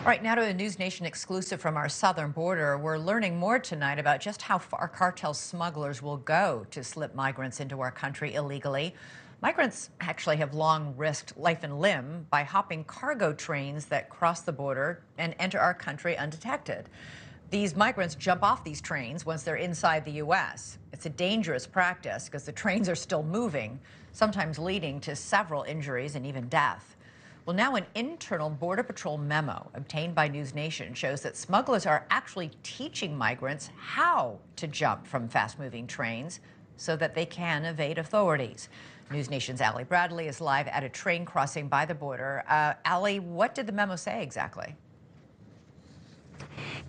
All right, now to a NewsNation exclusive from our southern border. We're learning more tonight about just how far cartel smugglers will go to slip migrants into our country illegally. Migrants actually have long risked life and limb by hopping cargo trains that cross the border and enter our country undetected. These migrants jump off these trains once they're inside the U.S. It's a dangerous practice because the trains are still moving, sometimes leading to several injuries and even death. Well, now an internal Border Patrol memo obtained by NewsNation shows that smugglers are actually teaching migrants how to jump from fast-moving trains so that they can evade authorities. NewsNation's Ali Bradley is live at a train crossing by the border. Ali, what did the memo say exactly?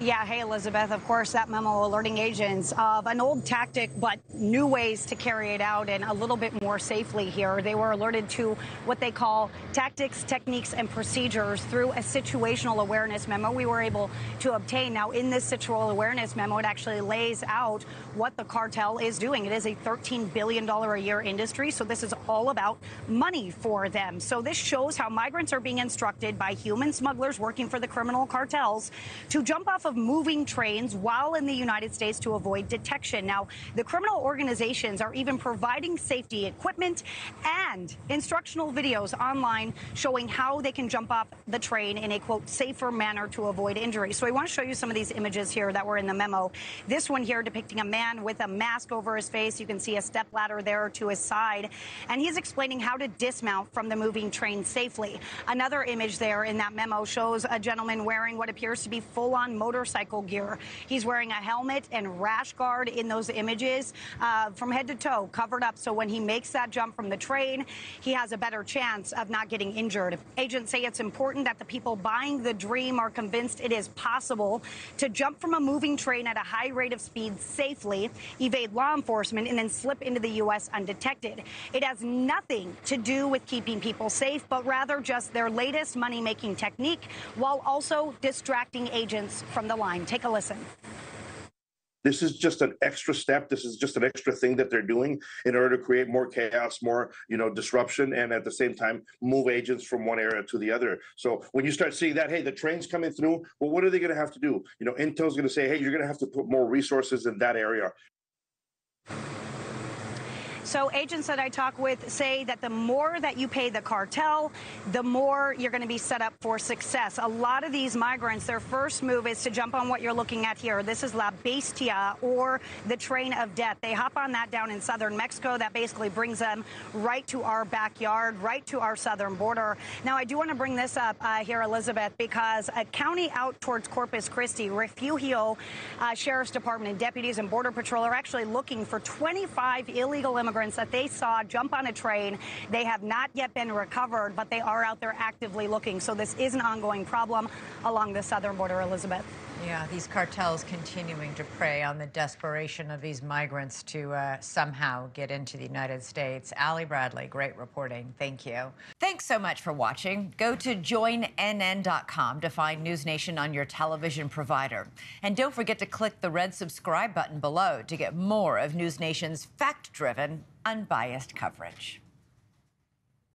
Yeah, hey, Elizabeth. Of course, that memo alerting agents of an old tactic, but new ways to carry it out and a little bit more safely here. They were alerted to what they call tactics, techniques, and procedures through a situational awareness memo we were able to obtain. Now, in this situational awareness memo, it actually lays out what the cartel is doing. It is a $13 billion a year industry, so this is all about money for them. So this shows how migrants are being instructed by human smugglers working for the criminal cartels to jump off of moving trains while in the United States to avoid detection. Now, the criminal organizations are even providing safety equipment and instructional videos online showing how they can jump off the train in a, quote, safer manner to avoid injury. So I want to show you some of these images here that were in the memo. This one here depicting a man with a mask over his face. You can see a step ladder there to his side, and he's explaining how to dismount from the moving train safely. Another image there in that memo shows a gentleman wearing what appears to be full-on motorcycle gear. He's wearing a helmet and rash guard in those images from head to toe, covered up, so when he makes that jump from the train, he has a better chance of not getting injured. Agents say it's important that the people buying the dream are convinced it is possible to jump from a moving train at a high rate of speed safely, evade law enforcement, and then slip into the U.S. undetected. It has nothing to do with keeping people safe, but rather just their latest money-making technique, while also distracting agents from the line. Take a listen. This is just an extra step. This is just an extra thing that they're doing in order to create more chaos, more, disruption, and at the same time, move agents from one area to the other. So when you start seeing that, hey, the train's coming through, well, what are they going to have to do? Intel's going to say, hey, you're going to have to put more resources in that area. So agents that I talk with say that the more that you pay the cartel, the more you're going to be set up for success. A lot of these migrants, their first move is to jump on what you're looking at here. This is La Bestia, or the train of death. They hop on that down in southern Mexico. That basically brings them right to our backyard, right to our southern border. Now, I do want to bring this up here, Elizabeth, because a county out towards Corpus Christi, Refugio Sheriff's Department and deputies and Border Patrol are actually looking for 25 illegal immigrants that they saw jump on a train. They have not yet been recovered, but they are out there actively looking. So this is an ongoing problem along the southern border, Elizabeth. Yeah, these cartels continuing to prey on the desperation of these migrants to somehow get into the United States. Ali Bradley, great reporting. Thank you. Thanks so much for watching. Go to joinnn.com to find NewsNation on your television provider. And don't forget to click the red subscribe button below to get more of NewsNation's fact-driven, unbiased coverage.